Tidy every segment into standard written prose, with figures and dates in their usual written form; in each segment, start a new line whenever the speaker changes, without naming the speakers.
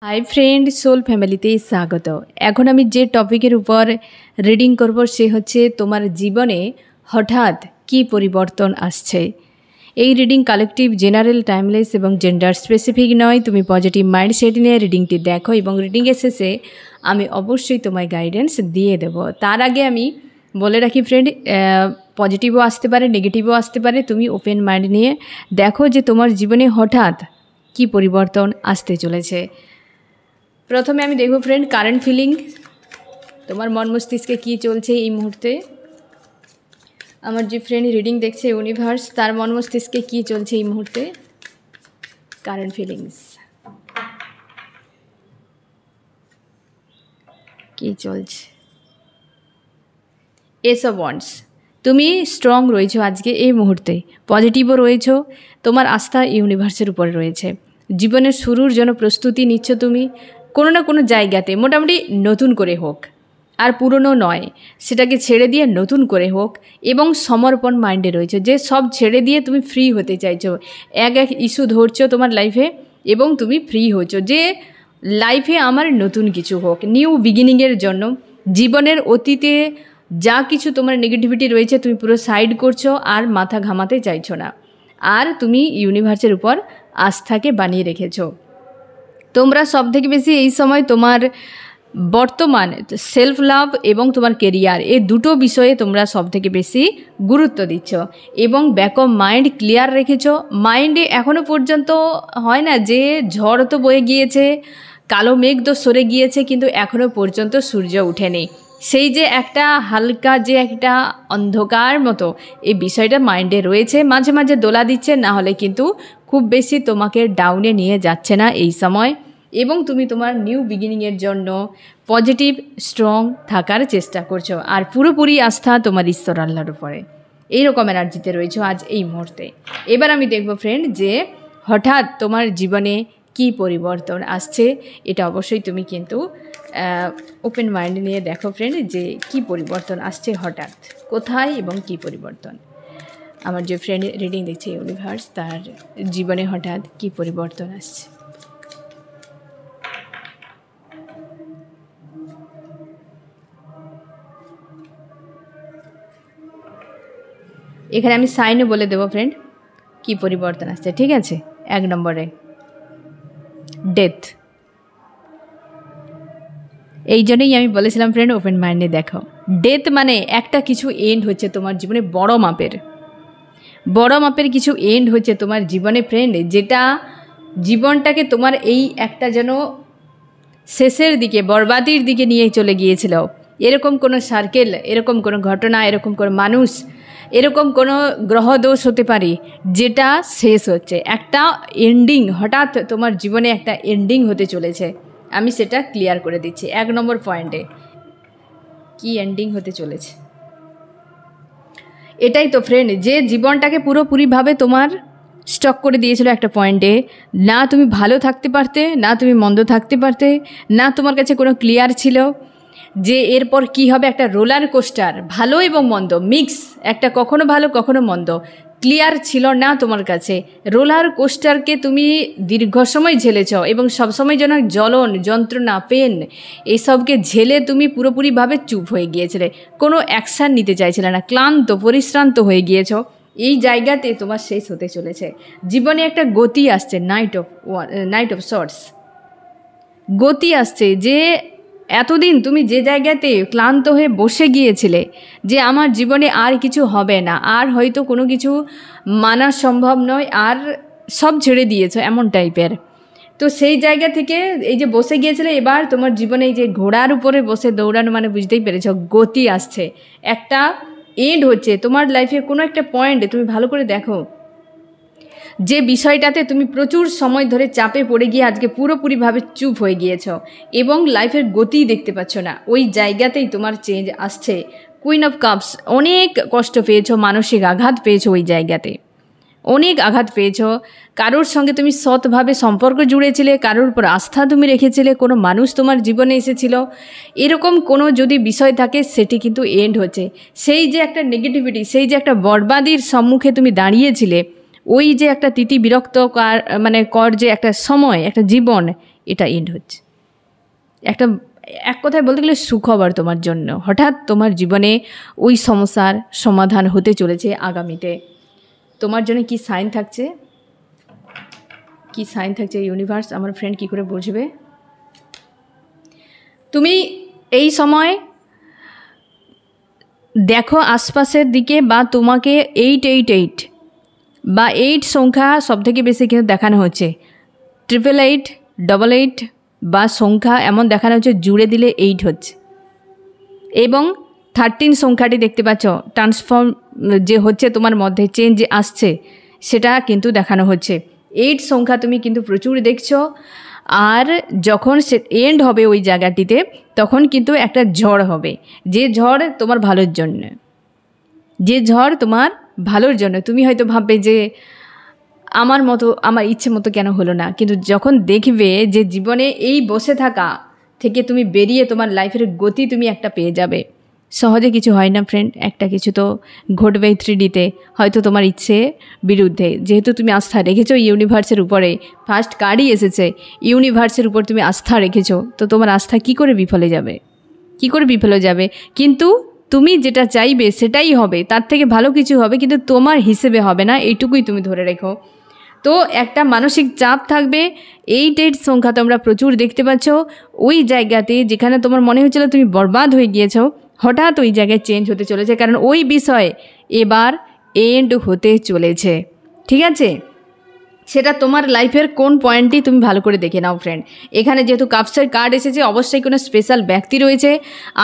High friend soul फैमिलीते स्वागत। एखन आमी जे टपिकेर ऊपर रिडिंग करब से होच्छे तोमार जीवने हठात् की परिवर्तन आसछे। এই রিডিং কালেকটিভ জেনারেল টাইমলেস এবং জেন্ডার স্পেসিফিক নয়। তুমি পজিটিভ মাইন্ডসেট নিয়ে রিডিংটি দেখো এবং রিডিংয়ের শেষে আমি অবশ্যই তোমায় গাইডেন্স দিয়ে দেব। তার আগে আমি বলে রাখি ফ্রেন্ড, পজিটিভও আসতে পারে, নেগেটিভও আসতে পারে। তুমি ওপেন মাইন্ড নিয়ে দেখো যে তোমার জীবনে হঠাৎ কি পরিবর্তন আসতে চলেছে। প্রথমে আমি দেখব ফ্রেন্ড কারেন্ট ফিলিং, তোমার মন মস্তিষ্কে কী চলছে এই মুহূর্তে। আমার যে ফ্রেন্ড রিডিং দেখছে ইউনিভার্স, তার মন মস্তিষ্কে কী চলছে এই মুহূর্তে, কারেন্ট ফিলিংস কী চলছে। এস অফ ওয়ান্ডস, তুমি স্ট্রং রয়েছো আজকে এই মুহূর্তে, পজিটিভও রয়েছো, তোমার আস্থা ইউনিভার্সের উপরে রয়েছে। জীবনের শুরুর জন্য প্রস্তুতি নিচ্ছ তুমি কোনো না কোনো জায়গাতে, মোটামুটি নতুন করে হোক, আর পুরনো নয়, সেটাকে ছেড়ে দিয়ে নতুন করে হোক এবং সমর্পণ মাইন্ডে রয়েছে যে সব ছেড়ে দিয়ে তুমি ফ্রি হতে চাইছো। এক ইস্যু ধরছো তোমার লাইফে এবং তুমি ফ্রি হচ্ছো যে লাইফে আমার নতুন কিছু হোক, নিউ বিগিনিংয়ের জন্য। জীবনের অতীতে যা কিছু তোমার নেগেটিভিটি রয়েছে তুমি পুরো সাইড করছো আর মাথা ঘামাতে চাইছো না, আর তুমি ইউনিভার্সের উপর আস্থাকে বানিয়ে রেখেছো। তোমরা সব থেকে বেশি এই সময় তোমার বর্তমান সেলফ লাভ এবং তোমার কেরিয়ার, এই দুটো বিষয়ে তোমরা সব থেকে বেশি গুরুত্ব দিচ্ছ এবং ব্যাক অফ মাইন্ড ক্লিয়ার রেখেছো। মাইন্ডে এখনও পর্যন্ত হয় না যে ঝড় তো বয়ে গিয়েছে, কালো মেঘ তো সরে গিয়েছে, কিন্তু এখনও পর্যন্ত সূর্য উঠেনি। সেই যে একটা হালকা যে একটা অন্ধকার মতো এই বিষয়টা মাইন্ডে রয়েছে, মাঝে মাঝে দোলা দিচ্ছে, না হলে কিন্তু খুব বেশি তোমাকে ডাউনে নিয়ে যাচ্ছে না এই সময়। এবং তুমি তোমার নিউ বিগিনিংয়ের জন্য পজিটিভ স্ট্রং থাকার চেষ্টা করছো আর পুরোপুরি আস্থা তোমার ঈশ্বর আল্লাহর উপরে, এইরকম এনার্জিতে রয়েছো আজ এই মুহূর্তে। এবার আমি দেখব ফ্রেন্ড যে হঠাৎ তোমার জীবনে কি পরিবর্তন আসছে, এটা অবশ্যই তুমি কিন্তু ওপেন মাইন্ড নিয়ে দেখো ফ্রেন্ড যে কি পরিবর্তন আসছে হঠাৎ, কোথায় এবং কি পরিবর্তন। আমার যে ফ্রেন্ড রিডিং দেখছে ইউনিভার্স, তার জীবনে হঠাৎ কি পরিবর্তন আসছে। এখানে আমি সাইনও বলে দেবো ফ্রেন্ড কি পরিবর্তন আসছে, ঠিক আছে। 1 নম্বরে ডেথ। এই জন্যই আমি বলেছিলাম ফ্রেন্ড ওপেন মাইন্ডে দেখো। ডেথ মানে একটা কিছু এন্ড হচ্ছে তোমার জীবনে, বড় মাপের কিছু এন্ড হচ্ছে তোমার জীবনে ফ্রেন্ড, যেটা জীবনটাকে তোমার এই একটা যেন শেষের দিকে, বরবাদির দিকে নিয়ে চলে গিয়েছিল। এরকম কোনো সার্কেল, এরকম কোনো ঘটনা, এরকম কোনো মানুষ, এরকম কোনো গ্রহদোষ হতে পারে যেটা শেষ হচ্ছে, একটা এন্ডিং, হঠাৎ তোমার জীবনে একটা এন্ডিং হতে চলেছে। আমি সেটা ক্লিয়ার করে দিচ্ছি 1 নম্বর পয়েন্টে কি এন্ডিং হতে চলেছে। এটাই তো ফ্রেন্ড, যে জীবনটাকে পুরোপুরিভাবে তোমার স্টক করে দিয়েছিল একটা পয়েন্টে, না তুমি ভালো থাকতে পারতে, না তুমি মন্দ থাকতে পারতে, না তোমার কাছে কোনো ক্লিয়ার ছিল যে এরপর কি হবে। একটা রোলার কোস্টার, ভালো এবং মন্দ মিক্স, একটা কখনো ভালো কখনো মন্দ, ক্লিয়ার ছিল না তোমার কাছে। রোলার কোস্টারকে তুমি দীর্ঘ সময় ঝেলেছ এবং সবসময় যেন জ্বলন, যন্ত্রণা, পেন, এইসবকে ঝেলে তুমি পুরোপুরিভাবে চুপ হয়ে গিয়েছিলে, কোনো অ্যাকশান নিতে চাইছিলে না, ক্লান্ত পরিশ্রান্ত হয়ে গিয়েছ। এই জায়গাতে তোমার শেষ হতে চলেছে। জীবনে একটা গতি আসছে, নাইট অফ শর্টস, গতি আসছে যে এতদিন তুমি যে জায়গাতে ক্লান্ত হয়ে বসে গিয়েছিলে যে আমার জীবনে আর কিছু হবে না, আর হয়তো কোনো কিছু মানা সম্ভব নয়, আর সব ছেড়ে দিয়েছো এমন টাইপের, তো সেই জায়গা থেকে এই যে বসে গিয়েছিলে, এবার তোমার জীবনে এই যে ঘোড়ার উপরে বসে দৌড়ানো মানে বুঝতেই পেরেছ, গতি আসছে, একটা এন্ড হচ্ছে তোমার লাইফে। কোনো একটা পয়েন্টে তুমি ভালো করে দেখো যে বিষয়টাতে তুমি প্রচুর সময় ধরে চাপে পড়ে গিয়ে আজকে পুরোপুরিভাবে চুপ হয়ে গিয়েছ এবং লাইফের গতি দেখতে পাচ্ছ না, ওই জায়গাতেই তোমার চেঞ্জ আসছে। কুইন অফ কাপস, অনেক কষ্ট পেয়েছো, মানসিক আঘাত পেয়েছো, ওই জায়গাতে অনেক আঘাত পেয়েছো। কারোর সঙ্গে তুমি সৎভাবে সম্পর্ক জুড়েছিলে, কারোর উপর আস্থা তুমি রেখেছিলে, কোনো মানুষ তোমার জীবনে এসেছিল, এরকম কোনো যদি বিষয় থাকে সেটি কিন্তু এন্ড হচ্ছে। সেই যে একটা নেগেটিভিটি, সেই যে একটা বরবাদির সম্মুখে তুমি দাঁড়িয়েছিলে, ওই যে একটা তিতি বিরক্ত মানে কর যে একটা সময়, একটা জীবন, এটা এন্ড হচ্ছে। এক কথায় বলতে গেলে সুখবর তোমার জন্য, হঠাৎ তোমার জীবনে ওই সমস্যার সমাধান হতে চলেছে আগামীতে। তোমার জন্য কি সাইন থাকছে, কি সাইন থাকছে ইউনিভার্স আমার ফ্রেন্ড কি করে বুঝবে? তুমি এই সময় দেখো আশপাশের দিকে, বা তোমাকে 888 বা 8 সংখ্যা সবথেকে বেশি কিন্তু দেখানো হচ্ছে। 888, 88 বা সংখ্যা এমন দেখানো হচ্ছে, জুড়ে দিলে 8 হচ্ছে। এবং 13 সংখ্যাটি দেখতে পাচ্ছ, ট্রান্সফর্ম যে হচ্ছে তোমার মধ্যে, চেঞ্জ আসছে, সেটা কিন্তু দেখানো হচ্ছে। 8 সংখ্যা তুমি কিন্তু প্রচুর দেখছো। আর যখন সে এন্ড হবে ওই জায়গাটিতে, তখন কিন্তু একটা ঝড় হবে, যে ঝড় তোমার ভালোর জন্য, যে ঝড় তোমার ভালোর জন্য। তুমি হয়তো ভাববে যে আমার মতো, আমার ইচ্ছে মতো কেন হলো না, কিন্তু যখন দেখবে যে জীবনে এই বসে থাকা থেকে তুমি বেরিয়ে তোমার লাইফের গতি তুমি একটা পেয়ে যাবে। সহজে কিছু হয় না ফ্রেন্ড, একটা কিছু তো ঘটবেই 3Dতে, হয়তো তোমার ইচ্ছে বিরুদ্ধে। যেহেতু তুমি আস্থা রেখেছো ইউনিভার্সের উপরে, ফার্স্ট কার্ডই এসেছে, ইউনিভার্সের উপর তুমি আস্থা রেখেছো, তো তোমার আস্থা কি করে বিফলে যাবে, কি করে বিফলে যাবে? কিন্তু তুমি যেটা চাইবে সেটাই হবে, তার থেকে ভালো কিছু হবে, কিন্তু তোমার হিসেবে হবে না, এইটুকুই তুমি ধরে রেখো। তো একটা মানসিক চাপ থাকবে। 8 সংখ্যা তোমরা প্রচুর দেখতে পাচ্ছ। ওই জায়গাতে যেখানে তোমার মনে হচ্ছিল তুমি বরবাদ হয়ে গিয়েছো, হঠাৎ ওই জায়গায় চেঞ্জ হতে চলেছে, কারণ ওই বিষয় এবার এন্ড হতে চলেছে। ঠিক আছে, সেটা তোমার লাইফের কোন পয়েন্টটি তুমি ভালো করে দেখে নাও ফ্রেন্ড। এখানে যেহেতু কাপসের কার্ড এসেছে, অবশ্যই কোনো স্পেশাল ব্যক্তি রয়েছে,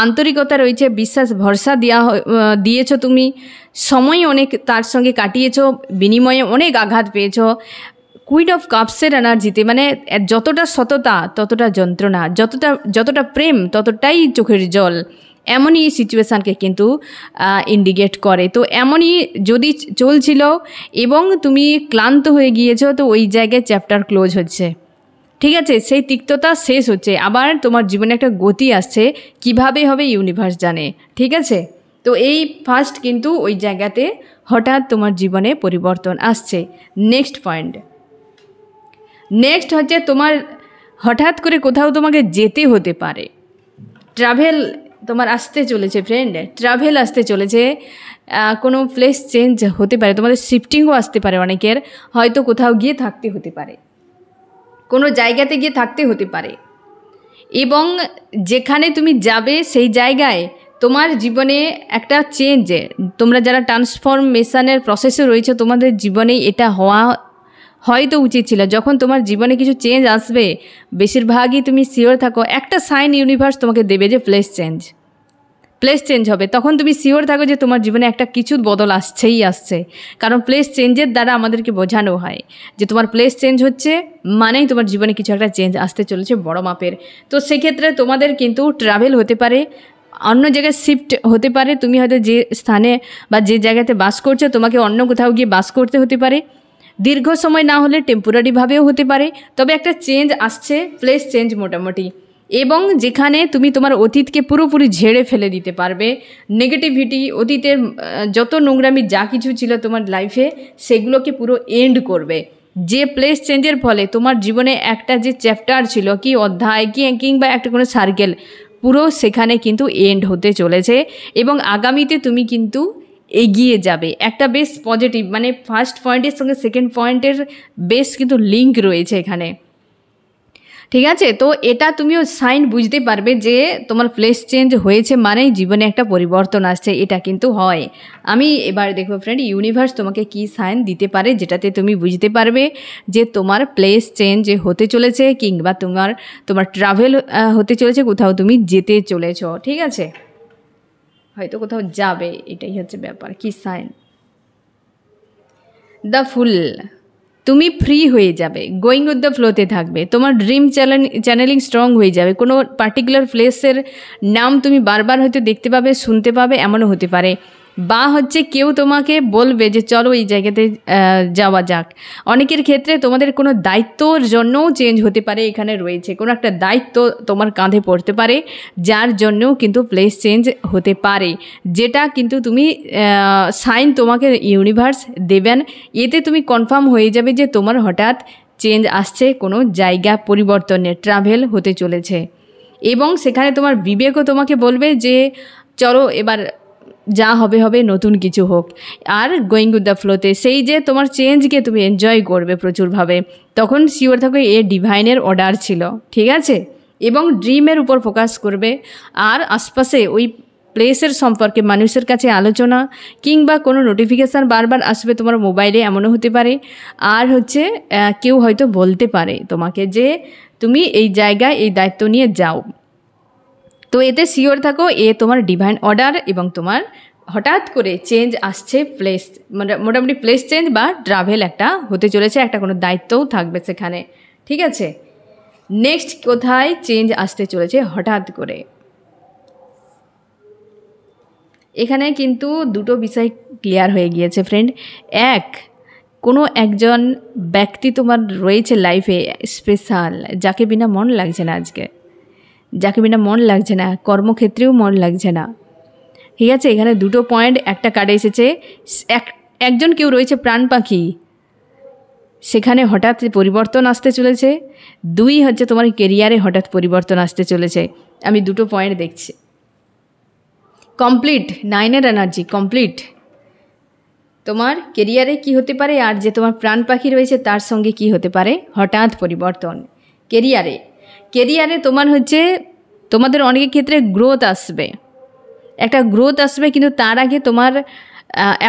আন্তরিকতা রয়েছে, বিশ্বাস ভরসা দিয়েছো তুমি, সময় অনেক তার সঙ্গে কাটিয়েছো, বিনিময়ে অনেক আঘাত পেয়েছো। কুইন অফ কাপসের এনার্জিতে মানে যতটা সততা ততটা যন্ত্রণা, যতটা প্রেম ততটাই চোখের জল, এমনই সিচুয়েশানকে কিন্তু ইন্ডিকেট করে। তো এমনই যদি চলছিল এবং তুমি ক্লান্ত হয়ে গিয়েছো, তো ওই জায়গায় চ্যাপ্টার ক্লোজ হচ্ছে। ঠিক আছে, সেই তিক্ততা শেষ হচ্ছে, আবার তোমার জীবনে একটা গতি আসছে। কিভাবে হবে ইউনিভার্স জানে। ঠিক আছে, তো এই ফার্স্ট কিন্তু ওই জায়গাতে হঠাৎ তোমার জীবনে পরিবর্তন আসছে। নেক্সট পয়েন্ট, নেক্সট হচ্ছে তোমার হঠাৎ করে কোথাও তোমাকে যেতে হতে পারে। ট্রাভেল তোমার আসতে চলেছে ফ্রেন্ড, ট্রাভেল আসতে চলেছে, কোনো প্লেস চেঞ্জ হতে পারে, তোমাদের শিফটিংও আসতে পারে, অনেকের হয়তো কোথাও গিয়ে থাকতে হতে পারে, কোনো জায়গাতে গিয়ে থাকতে হতে পারে। এবং যেখানে তুমি যাবে সেই জায়গায় তোমার জীবনে একটা চেঞ্জ, তোমরা যারা ট্রান্সফরমেশনের প্রসেসে রয়েছে, তোমাদের জীবনে এটা হওয়া হয়তো উচিত ছিল। যখন তোমার জীবনে কিছু চেঞ্জ আসবে, বেশিরভাগই তুমি শিওর থাকো, একটা সাইন ইউনিভার্স তোমাকে দেবে যে প্লেস চেঞ্জ হবে, তখন তুমি শিওর থাকো যে তোমার জীবনে একটা কিছু বদল আসছেই আসছে। কারণ প্লেস চেঞ্জের দ্বারা আমাদেরকে বোঝানো হয় যে তোমার প্লেস চেঞ্জ হচ্ছে মানেই তোমার জীবনে কিছু একটা চেঞ্জ আসতে চলেছে বড় মাপের। তো সেক্ষেত্রে তোমাদের কিন্তু ট্রাভেল হতে পারে, অন্য জায়গায় শিফট হতে পারে। তুমি হয়তো যে স্থানে বা যে জায়গাতে বাস করছো, তোমাকে অন্য কোথাও গিয়ে বাস করতে হতে পারে, দীর্ঘ সময় না হলে টেম্পোরারিভাবেও হতে পারে। তবে একটা চেঞ্জ আসছে, প্লেস চেঞ্জ মোটামুটি। এবং যেখানে তুমি তোমার অতীতকে পুরোপুরি ঝেড়ে ফেলে দিতে পারবে, নেগেটিভিটি, অতীতের যত নোংরামি যা কিছু ছিল তোমার লাইফে, সেগুলোকে পুরো এন্ড করবে। যে প্লেস চেঞ্জের ফলে তোমার জীবনে একটা যে চ্যাপ্টার ছিল, কি অধ্যায়, কিংবা একটা কোনো সার্কেল, পুরো সেখানে কিন্তু এন্ড হতে চলেছে। এবং আগামীতে তুমি কিন্তু এগিয়ে যাবে। একটা বেশ পজিটিভ, মানে ফার্স্ট পয়েন্টের সঙ্গে সেকেন্ড পয়েন্টের বেশ কিন্তু লিঙ্ক রয়েছে এখানে। ঠিক আছে, তো এটা তুমিও সাইন বুঝতে পারবে যে তোমার প্লেস চেঞ্জ হয়েছে মানেই জীবনে একটা পরিবর্তন আসছে, এটা কিন্তু হয়। আমি এবার দেখো ফ্রেন্ড, ইউনিভার্স তোমাকে কি সাইন দিতে পারে যেটাতে তুমি বুঝতে পারবে যে তোমার প্লেস চেঞ্জ হতে চলেছে, কিংবা তোমার ট্রাভেল হতে চলেছে, কোথাও তুমি যেতে চলেছো। ঠিক আছে, হয়তো কোথাও যাবে, এটাই হচ্ছে ব্যাপার। কি সাইন? দ্য ফুল। তুমি ফ্রি হয়ে যাবে, গোয়িং উইথ দ্য ফ্লোতে থাকবে, তোমার ড্রিম চ্যানেলিং স্ট্রং হয়ে যাবে। কোনো পার্টিকুলার প্লেসের নাম তুমি বারবার হয়তো দেখতে পাবে, শুনতে পাবে, এমনও হতে পারে। বা হচ্ছে কেউ তোমাকে বলবে যে চলো এই জায়গাতে যাওয়া যাক। অনেকের ক্ষেত্রে তোমাদের কোনো দায়িত্বর জন্যও চেঞ্জ হতে পারে, এখানে রয়েছে কোনো একটা দায়িত্ব তোমার কাঁধে পড়তে পারে, যার জন্যও কিন্তু প্লেস চেঞ্জ হতে পারে, যেটা কিন্তু তুমি সাইন তোমাকে ইউনিভার্স দেবেন। এতে তুমি কনফার্ম হয়ে যাবে যে তোমার হঠাৎ চেঞ্জ আসছে, কোনো জায়গা পরিবর্তনের ট্রাভেল হতে চলেছে। এবং সেখানে তোমার বিবেকও তোমাকে বলবে যে চলো এবার যা হবে হবে, নতুন কিছু হোক। আর গোয়িং উইথ দ্য ফ্লোতে সেই যে তোমার চেঞ্জকে তুমি এনজয় করবে প্রচুরভাবে, তখন শিওর থাকো এ ডিভাইনের অর্ডার ছিল, ঠিক আছে। এবং ড্রিমের উপর ফোকাস করবে। আর আশপাশে ওই প্লেসের সম্পর্কে মানুষের কাছে আলোচনা কিংবা কোনো নোটিফিকেশান বারবার আসবে তোমার মোবাইলে, এমনও হতে পারে। আর হচ্ছে কেউ হয়তো বলতে পারে তোমাকে যে তুমি এই জায়গায় এই দায়িত্ব নিয়ে যাও। তো এতে শিওর থাকো এ তোমার ডিভাইন অর্ডার এবং তোমার হঠাৎ করে চেঞ্জ আসছে, প্লেস মোটামুটি প্লেস চেঞ্জ বা ট্রাভেল একটা হতে চলেছে, একটা কোনো দায়িত্বও থাকবে সেখানে, ঠিক আছে। নেক্সট কোথায় চেঞ্জ আসতে চলেছে হঠাৎ করে, এখানে কিন্তু দুটো বিষয় ক্লিয়ার হয়ে গিয়েছে ফ্রেন্ড। কোনো একজন ব্যক্তি তোমার রয়েছে লাইফে স্পেশাল, যাকে বিনা মন লাগছে না আজকে, যাকে বিনা মন লাগছে না, কর্মক্ষেত্রেও মন লাগছে না, ঠিক আছে। এখানে দুটো পয়েন্ট, একটা কার্ডে এসেছে একজন কেউ রয়েছে প্রাণ পাখি, সেখানে হঠাৎ পরিবর্তন আসতে চলেছে। দুই হচ্ছে তোমার কেরিয়ারে হঠাৎ পরিবর্তন আসতে চলেছে। আমি দুটো পয়েন্ট দেখছি। কমপ্লিট, 9-এর এনার্জি কমপ্লিট। তোমার কেরিয়ারে কি হতে পারে, আর যে তোমার প্রাণ পাখি রয়েছে তার সঙ্গে কি হতে পারে হঠাৎ পরিবর্তন। কেরিয়ারে তোমার হচ্ছে তোমাদের অনেকের ক্ষেত্রে গ্রোথ আসবে, একটা গ্রোথ আসবে, কিন্তু তার আগে তোমার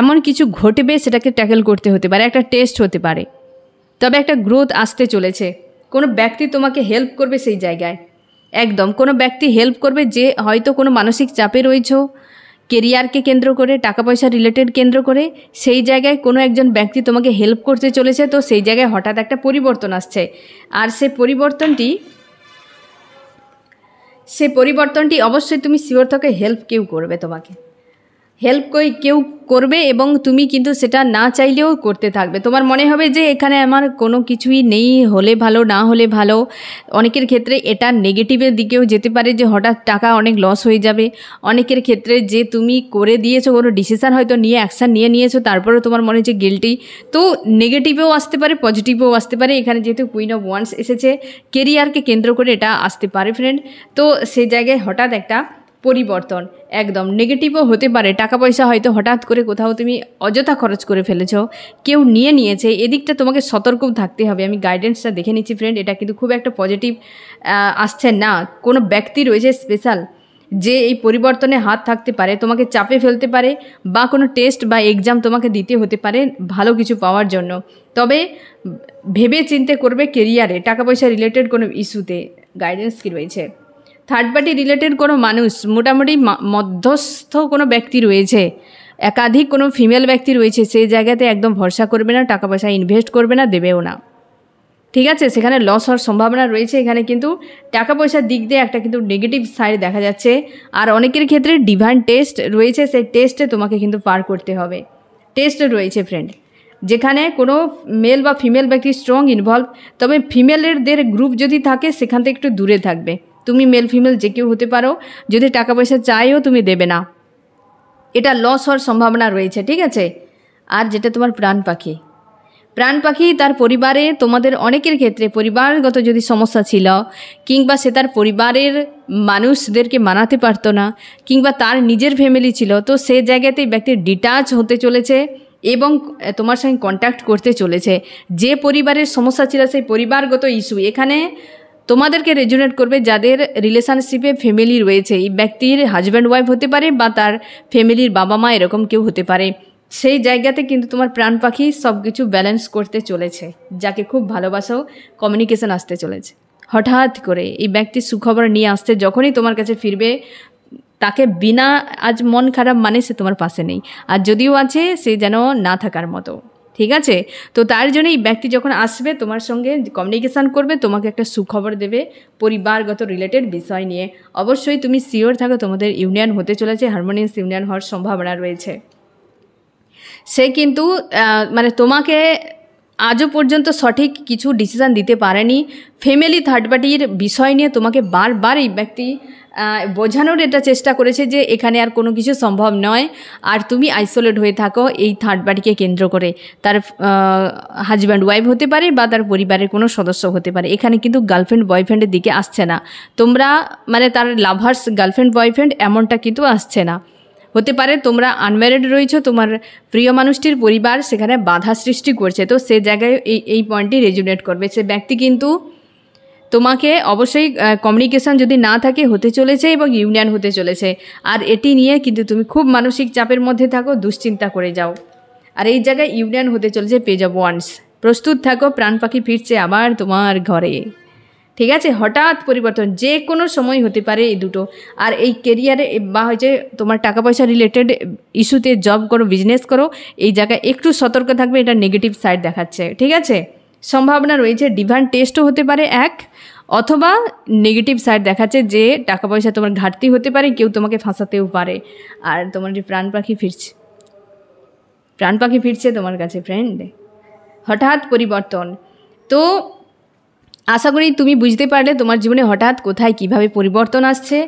এমন কিছু ঘটবে সেটাকে ট্যাকেল করতে হতে পারে, একটা টেস্ট হতে পারে, তবে একটা গ্রোথ আসতে চলেছে। কোনো ব্যক্তি তোমাকে হেল্প করবে সেই জায়গায়, একদম কোনো ব্যক্তি হেল্প করবে, যে হয়তো কোনো মানসিক চাপে রয়েছো কেরিয়ারকে কেন্দ্র করে, টাকা পয়সা রিলেটেড কেন্দ্র করে, সেই জায়গায় কোনো একজন ব্যক্তি তোমাকে হেল্প করতে চলেছে। তো সেই জায়গায় হঠাৎ একটা পরিবর্তন আসছে, আর সেই পরিবর্তনটি অবশ্যই তুমি শিওর থাকো হেল্প কেউ করবে, তোমাকে হেল্প কেউ করবে, এবং তুমি কিন্তু সেটা না চাইলেও করতে থাকবে। তোমার মনে হবে যে এখানে আমার কোনো কিছুই নেই, হলে ভালো না হলে ভালো। অনেকের ক্ষেত্রে এটা নেগেটিভের দিকেও যেতে পারে, যে হঠাৎ টাকা অনেক লস হয়ে যাবে। অনেকের ক্ষেত্রে যে তুমি করে দিয়েছো, কোনো ডিসিশান হয়তো নিয়ে অ্যাকশান নিয়েছো, তারপরেও তোমার মনে হচ্ছে গিল্টি। তো নেগেটিভেও আসতে পারে, পজিটিভও আসতে পারে। এখানে যেহেতু কুইন অফ ওয়ান্স এসেছে, কেরিয়ারকে কেন্দ্র করে এটা আসতে পারে ফ্রেন্ড। তো সেই জায়গায় হঠাৎ একটা পরিবর্তন, একদম নেগেটিভও হতে পারে। টাকা পয়সা হয়তো হঠাৎ করে কোথাও তুমি অযথা খরচ করে ফেলেছো, কেউ নিয়েছে, এদিকটা তোমাকে সতর্কও থাকতে হবে। আমি গাইডেন্সটা দেখে নিচ্ছি ফ্রেন্ড, এটা কিন্তু খুব একটা পজিটিভ আসছে না। কোনো ব্যক্তি রয়েছে স্পেশাল, যে এই পরিবর্তনে হাত থাকতে পারে, তোমাকে চাপে ফেলতে পারে, বা কোনো টেস্ট বা এক্সাম তোমাকে দিতে হতে পারে ভালো কিছু পাওয়ার জন্য। তবে ভেবে চিন্তে করবে কেরিয়ারে, টাকা পয়সা রিলেটেড কোনো ইস্যুতে। গাইডেন্স কি রয়েছে, থার্ড পার্টি রিলেটেড কোনো মানুষ, মোটামুটি মধ্যস্থ কোনো ব্যক্তি রয়েছে, একাধিক কোনো ফিমেল ব্যক্তি রয়েছে, সেই জায়গাতে একদম ভরসা করবে না, টাকা পয়সা ইনভেস্ট করবে না, দেবেও না, ঠিক আছে। সেখানে লস হওয়ার সম্ভাবনা রয়েছে। এখানে কিন্তু টাকা পয়সার দিক দিয়ে একটা কিন্তু নেগেটিভ সাইড দেখা যাচ্ছে। আর অনেকের ক্ষেত্রে ডিভাইন টেস্ট রয়েছে, সেই টেস্টে তোমাকে কিন্তু পার করতে হবে। টেস্ট রয়েছে ফ্রেন্ড, যেখানে কোনো মেল বা ফিমেল ব্যক্তি স্ট্রং ইনভলভ, তবে ফিমেলদের গ্রুপ যদি থাকে সেখান থেকে একটু দূরে থাকবে। তুমি মেল ফিমেল যে কেউ হতে পারো, যদি টাকা পয়সা চাইও তুমি দেবে না, এটা লস হওয়ার সম্ভাবনা রয়েছে, ঠিক আছে। আর যেটা তোমার প্রাণ পাখি তার পরিবারে, তোমাদের অনেকের ক্ষেত্রে পরিবারগত যদি সমস্যা ছিল, কিংবা সে তার পরিবারের মানুষদেরকে মানাতে পারতো না, কিংবা তার নিজের ফ্যামিলি ছিল, তো সে জায়গাতেই ব্যক্তি ডিটাচ হতে চলেছে এবং তোমার সঙ্গে কন্ট্যাক্ট করতে চলেছে। যে পরিবারের সমস্যা ছিল সেই পরিবারগত ইস্যু এখানে তোমাদেরকে রেজোনেট করবে। যাদের রিলেশনশিপে ফ্যামিলি রয়েছে, এই ব্যক্তির হাজব্যান্ড ওয়াইফ হতে পারে, বা তার ফ্যামিলির বাবা মা এরকম কেউ হতে পারে। সেই জায়গাতে কিন্তু তোমার প্রাণ পাখি সব কিছু ব্যালেন্স করতে চলেছে, যাকে খুব ভালোবাসো, কমিউনিকেশন আসতে চলেছে। হঠাৎ করে এই ব্যক্তির সুখবর নিয়ে আসতে যখনই তোমার কাছে ফিরবে, তাকে বিনা আজ মন খারাপ মানে সে তোমার পাশে নেই, আর যদিও আছে সে যেন না থাকার মতো, ঠিক আছে। তো তার জন্য এই ব্যক্তি যখন আসবে তোমার সঙ্গে কমিউনিকেশান করবে, তোমাকে একটা সুখবর দেবে পরিবারগত রিলেটেড বিষয় নিয়ে। অবশ্যই তুমি শিওর থাকো তোমাদের ইউনিয়ন হতে চলেছে, হারমোনিয়াস ইউনিয়ন হওয়ার সম্ভাবনা রয়েছে। সে কিন্তু মানে তোমাকে আজও পর্যন্ত সঠিক কিছু ডিসিশান দিতে পারেনি। ফ্যামিলি থার্ড পার্টির বিষয় নিয়ে তোমাকে বারবার এই ব্যক্তি বোঝানোর এটা চেষ্টা করেছে যে এখানে আর কোনো কিছু সম্ভব নয়, আর তুমি আইসোলেট হয়ে থাকো এই থার্ড পার্টিকে কেন্দ্র করে। তার হাজব্যান্ড ওয়াইফ হতে পারে বা তার পরিবারের কোনো সদস্য হতে পারে। এখানে কিন্তু গার্লফ্রেন্ড বয়ফ্রেন্ডের দিকে আসছে না। তোমরা মানে তার লাভার্স গার্লফ্রেন্ড বয়ফ্রেন্ড এমনটা কিন্তু আসছে না। হতে পারে তোমরা আনম্যারিড রয়েছো, তোমার প্রিয় মানুষটির পরিবার সেখানে বাধা সৃষ্টি করছে, তো সে জায়গায় এই পয়েন্টটি রেজুনেট করবে। সে ব্যক্তি কিন্তু তোমাকে অবশ্যই কমিউনিকেশান যদি না থাকে হতে চলেছে এবং ইউনিয়ন হতে চলেছে, আর এটি নিয়ে কিন্তু তুমি খুব মানসিক চাপের মধ্যে থাকো, দুশ্চিন্তা করে যাও। আর এই জায়গায় ইউনিয়ন হতে চলেছে পেজ অফ ওয়ান্ডস। প্রস্তুত থাকো, প্রাণ পাখি ফিরছে আবার তোমার ঘরে। ঠিক আছে, হঠাৎ পরিবর্তন যে কোনো সময় হতে পারে এই দুটো। আর এই কেরিয়ারে বা হচ্ছে তোমার টাকা পয়সা রিলেটেড ইস্যুতে জব করো, বিজনেস করো, এই জায়গায় একটু সতর্ক থাকবে, এটা নেগেটিভ সাইড দেখাচ্ছে। ঠিক আছে, সম্ভাবনা রয়েছে ডিভাইন টেস্টও হতে পারে এক, অথবা নেগেটিভ সাইড দেখাচ্ছে যে টাকা পয়সা তোমার ঘাটতি হতে পারে, কেউ তোমাকে ফাঁসাতেও পারে। আর তোমার যে প্রাণ পাখি ফিরছে তোমার কাছে ফ্রেন্ড, হঠাৎ পরিবর্তন। তো আশা করি তুমি বুঝতে পারলে তোমার জীবনে হঠাৎ কোথায় কিভাবে পরিবর্তন আসছে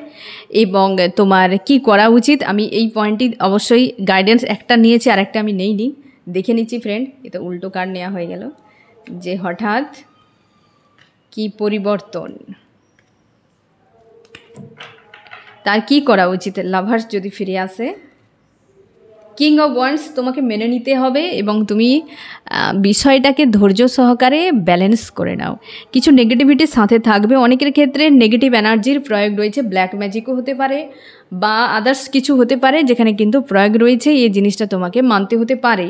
এবং তোমার কি করা উচিত। আমি এই পয়েন্টটি অবশ্যই গাইডেন্স একটা নিয়েছি, আর একটা আমি নেইনি, দেখে নিচ্ছি ফ্রেন্ড। এটা উল্টো কার্ড নেওয়া হয়ে গেল যে হঠাৎ কি পরিবর্তন, তার কি করা উচিত। লাভার্স যদি ফিরে আসে, কিং অফ ওয়ান্ডস তোমাকে মেনে নিতে হবে এবং তুমি বিষয়টাকে ধৈর্য সহকারে ব্যালেন্স করে নাও। কিছু নেগেটিভিটির সাথে থাকবে, অনেকের ক্ষেত্রে নেগেটিভ এনার্জির প্রয়োগ রয়েছে, ব্ল্যাক ম্যাজিকও হতে পারে বা আদার্স কিছু হতে পারে যেখানে কিন্তু প্রয়োগ রয়েছে। এই জিনিসটা তোমাকে মানতে হতে পারে।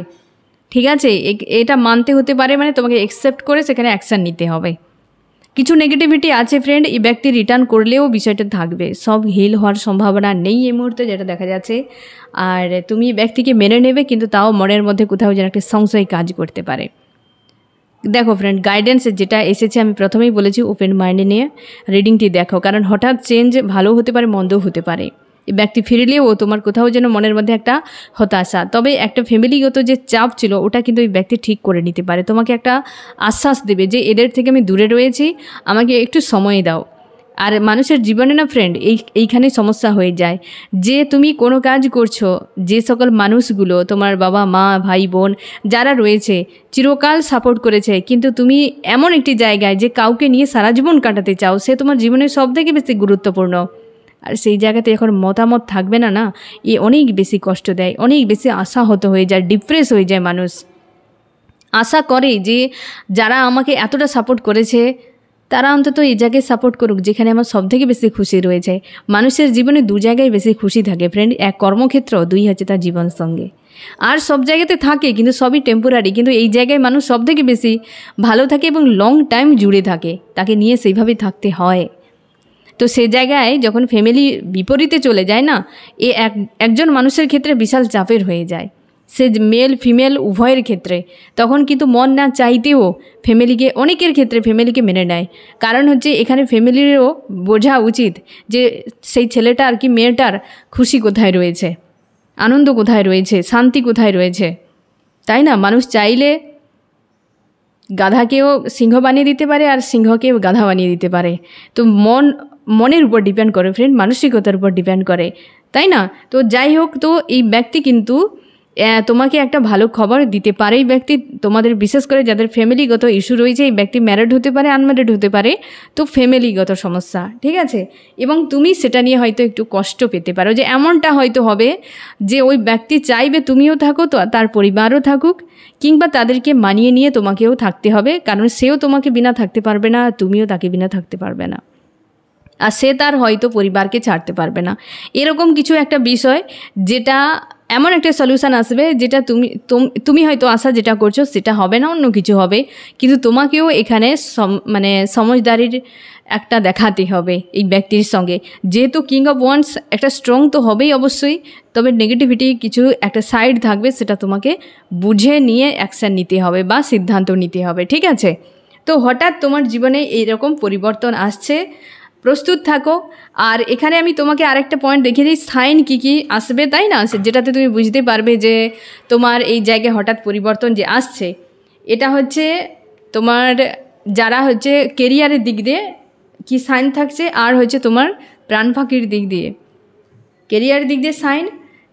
ঠিক আছে, এটা মানতে হতে পারে মানে তোমাকে অ্যাকসেপ্ট করে সেখানে অ্যাকশান নিতে হবে। কিছু নেগেটিভিটি আছে ফ্রেন্ড, এই ব্যক্তি রিটার্ন করলেও বিষয়টা থাকবে, সব হিল হওয়ার সম্ভাবনা নেই এই মুহূর্তে যেটা দেখা যাচ্ছে। আর তুমি ব্যক্তিকে মেনে নেবে, কিন্তু তাও মনের মধ্যে কোথাও যেন একটা সংশয় কাজ করতে পারে। দেখো ফ্রেন্ড, গাইডেন্স যেটা এসেছে আমি প্রথমেই বলেছি ওপেন মাইন্ডে নিয়ে রিডিংটি দেখো, কারণ হঠাৎ চেঞ্জ ভালো হতে পারে মন্দও হতে পারে। এই ব্যক্তি ফিরলেও তোমার কোথাও যেন মনের মধ্যে একটা হতাশা, তবে একটা ফ্যামিলিগত যে চাপ ছিল ওটা কিন্তু এই ব্যক্তি ঠিক করে নিতে পারে। তোমাকে একটা আশ্বাস দেবে যে এদের থেকে আমি দূরে রয়েছি, আমাকে একটু সময় দাও। আর মানুষের জীবনে না ফ্রেন্ড এইখানে সমস্যা হয়ে যায় যে তুমি কোনো কাজ করছো, যে সকল মানুষগুলো তোমার বাবা মা ভাই বোন যারা রয়েছে চিরকাল সাপোর্ট করেছে, কিন্তু তুমি এমন একটি জায়গায় যে কাউকে নিয়ে সারা জীবন কাটাতে চাও, সে তোমার জীবনের সবথেকে বেশি গুরুত্বপূর্ণ, আর সেই জায়গাতে এখন মতামত থাকবে না, এ অনেক বেশি কষ্ট দেয়, অনেক বেশি আশাহত হয়ে যায়, ডিপ্রেস হয়ে যায় মানুষ। আশা করে যে যারা আমাকে এতটা সাপোর্ট করেছে তারা অন্তত এই জায়গায় সাপোর্ট করুক যেখানে আমার সবথেকে বেশি খুশি রয়েছে। মানুষের জীবনে দু জায়গায় বেশি খুশি থাকে ফ্রেন্ড, এক কর্মক্ষেত্র, দুই হচ্ছে তার জীবন সঙ্গে। আর সব জায়গাতে থাকে কিন্তু সবই টেম্পোরারি, কিন্তু এই জায়গায় মানুষ সবথেকে বেশি ভালো থাকে এবং লং টাইম জুড়ে থাকে, তাকে নিয়ে সেইভাবেই থাকতে হয়। তো সে জায়গায় যখন ফ্যামিলি বিপরীতে চলে যায় না, একজন মানুষের ক্ষেত্রে বিশাল চাপের হয়ে যায়, সে মেল ফিমেল উভয়ের ক্ষেত্রে। তখন কিন্তু মন না চাইতেও ফ্যামিলিকে, অনেকের ক্ষেত্রে ফ্যামিলিকে মেনে নেয়। কারণ হচ্ছে এখানে ফ্যামিলিরও বোঝা উচিত যে সেই ছেলেটার কি মেয়েটার খুশি কোথায় রয়েছে, আনন্দ কোথায় রয়েছে, শান্তি কোথায় রয়েছে, তাই না? মানুষ চাইলে গাধাকেও সিংহ বানিয়ে দিতে পারে আর সিংহকেও গাধা বানিয়ে দিতে পারে। তো মনের উপর ডিপেন্ড করে ফ্রেন্ড, মানসিকতার উপর ডিপেন্ড করে, তাই না? তো যাই হোক, তো এই ব্যক্তি কিন্তু তোমাকে একটা ভালো খবর দিতে পারে। এই ব্যক্তি তোমাদের, বিশেষ করে যাদের ফ্যামিলিগত ইস্যু রয়েছে, এই ব্যক্তি ম্যারিড হতে পারে, আনম্যারিড হতে পারে, তো ফ্যামিলিগত সমস্যা, ঠিক আছে? এবং তুমি সেটা নিয়ে হয়তো একটু কষ্ট পেতে পারো, যে এমনটা হয়তো হবে যে ওই ব্যক্তি চাইবে তুমিও থাকো, তো তার পরিবারও থাকুক, কিংবা তাদেরকে মানিয়ে নিয়ে তোমাকেও থাকতে হবে, কারণ সেও তোমাকে বিনা থাকতে পারবে না, তুমিও তাকে বিনা থাকতে পারবে না, আর সে তার হয়তো পরিবারকে ছাড়তে পারবে না। এরকম কিছু একটা বিষয়, যেটা এমন একটা সলিউশন আসবে যেটা তুমি হয়তো আশা যেটা করছো সেটা হবে না, অন্য কিছু হবে, কিন্তু তোমাকেও এখানে মানে সমঝদারির একটা দেখাতে হবে এই ব্যক্তির সঙ্গে। যেহেতু কিং অফ ওয়ান্ডস একটা স্ট্রং তো হবেই অবশ্যই, তবে নেগেটিভিটি কিছু একটা সাইড থাকবে, সেটা তোমাকে বুঝে নিয়ে অ্যাকশান নিতে হবে বা সিদ্ধান্ত নিতে হবে, ঠিক আছে? তো হঠাৎ তোমার জীবনে এইরকম পরিবর্তন আসছে, প্রস্তুত থাকো। আর এখানে আমি তোমাকে আরেকটা পয়েন্ট দেখিয়ে দিই, সাইন কী কী আসবে, তাই না? যেটাতে তুমি বুঝতে পারবে যে তোমার এই জায়গায় হঠাৎ পরিবর্তন যে আসছে, এটা হচ্ছে তোমার যারা হচ্ছে কেরিয়ারের দিক দিয়ে কি সাইন থাকছে, আর হচ্ছে তোমার প্রাণ ফাঁকির দিক দিয়ে। কেরিয়ারের দিক দিয়ে সাইন,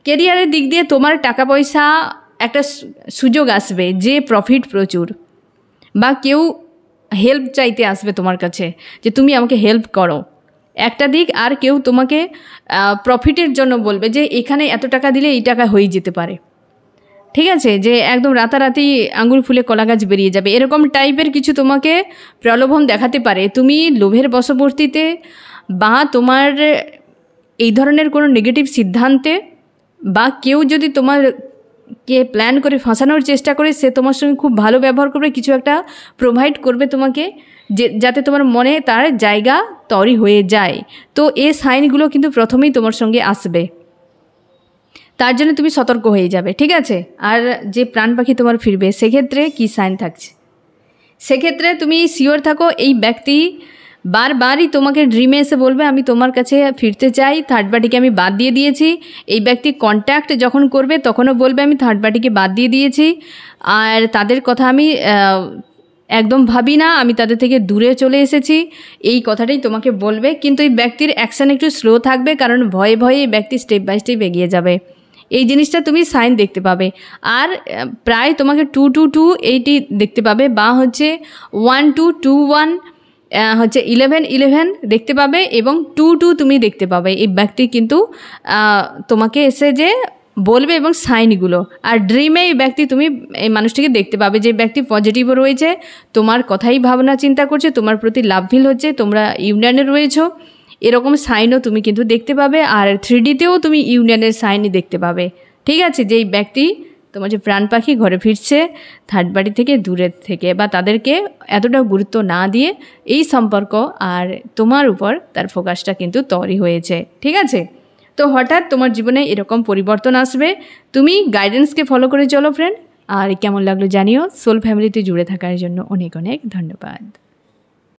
কেরিয়ারের দিক দিয়ে তোমার টাকা পয়সা একটা সুযোগ আসবে, যে প্রফিট প্রচুর, বা কেউ হেল্প চাইতে আসবে তোমার কাছে যে তুমি আমাকে হেল্প করো, একটা দিক। আর কেউ তোমাকে প্রফিটের জন্য বলবে যে এখানে এত টাকা দিলে এই টাকা হয়ে যেতে পারে, ঠিক আছে, যে একদম রাতারাতি আঙুল ফুলে কলা গাছ বেরিয়ে যাবে, এরকম টাইপের কিছু তোমাকে প্রলোভন দেখাতে পারে। তুমি লোভের বশবর্তীতে বা তোমার এই ধরনের কোনো নেগেটিভ সিদ্ধান্তে, বা কেউ যদি তোমারকে প্ল্যান করে ফাঁসানোর চেষ্টা করে, সে তোমার সঙ্গে খুব ভালো ব্যবহার করবে, কিছু একটা প্রোভাইড করবে তোমাকে, যাতে তোমার মনে তার জায়গা তৈরি হয়ে যায়। তো এই সাইনগুলো কিন্তু প্রথমেই তোমার সঙ্গে আসবে, তার জন্য তুমি সতর্ক হয়ে যাবে, ঠিক আছে। আর যে প্রাণ পাখি তোমার ফিরবে, সেক্ষেত্রে কি সাইন থাকছে, সেক্ষেত্রে তুমি শিওর থাকো এই ব্যক্তি বারবারই তোমাকে ড্রিমে এসে বলবে আমি তোমার কাছে ফিরতে চাই, থার্ড পার্টিকে আমি বাদ দিয়ে দিয়েছি। এই ব্যক্তি কন্ট্যাক্ট যখন করবে তখনও বলবে আমি থার্ড পার্টিকে বাদ দিয়ে দিয়েছি, আর তাদের কথা আমি একদম ভাবি না, আমি তাদের থেকে দূরে চলে এসেছি, এই কথাটাই তোমাকে বলবে। কিন্তু এই ব্যক্তির অ্যাকশান একটু স্লো থাকবে, কারণ ভয়ে ভয়ে এই ব্যক্তি স্টেপ বাই স্টেপ এগিয়ে যাবে। এই জিনিসটা তুমি সাইন দেখতে পাবে। আর প্রায় তোমাকে 222 এইটি দেখতে পাবে, বা হচ্ছে 1221 হচ্ছে 1111 দেখতে পাবে, এবং 22 তুমি দেখতে পাবে। এই ব্যক্তি কিন্তু তোমাকে এসে যে বলবে, এবং সাইনগুলো। আর ড্রিমে এই ব্যক্তি তুমি এই মানুষটিকে দেখতে পাবে, যে ব্যক্তি পজিটিভও রয়েছে, তোমার কথাই ভাবনা চিন্তা করছে, তোমার প্রতি লাভফিল হচ্ছে, তোমরা ইউনিয়নে রয়েছো, এরকম সাইনও তুমি কিন্তু দেখতে পাবে। আর 3Dতেও তুমি ইউনিয়নের সাইনই দেখতে পাবে, ঠিক আছে। যে এই ব্যক্তি তোমার যে প্রাণ পাখি ঘরে ফিরছে থার্ড পার্টি থেকে, দূরের থেকে, বা তাদেরকে এতটা গুরুত্ব না দিয়ে এই সম্পর্ক আর তোমার উপর তার ফোকাসটা কিন্তু তৈরি হয়েছে, ঠিক আছে। তো হঠাৎ তোমার জীবনে এরকম পরিবর্তন আসবে, তুমি গাইডেন্সকে ফলো করে চলো ফ্রেন্ড। আর কেমন লাগলো জানিও। সোল ফ্যামিলিতে জুড়ে থাকার জন্য অনেক অনেক ধন্যবাদ।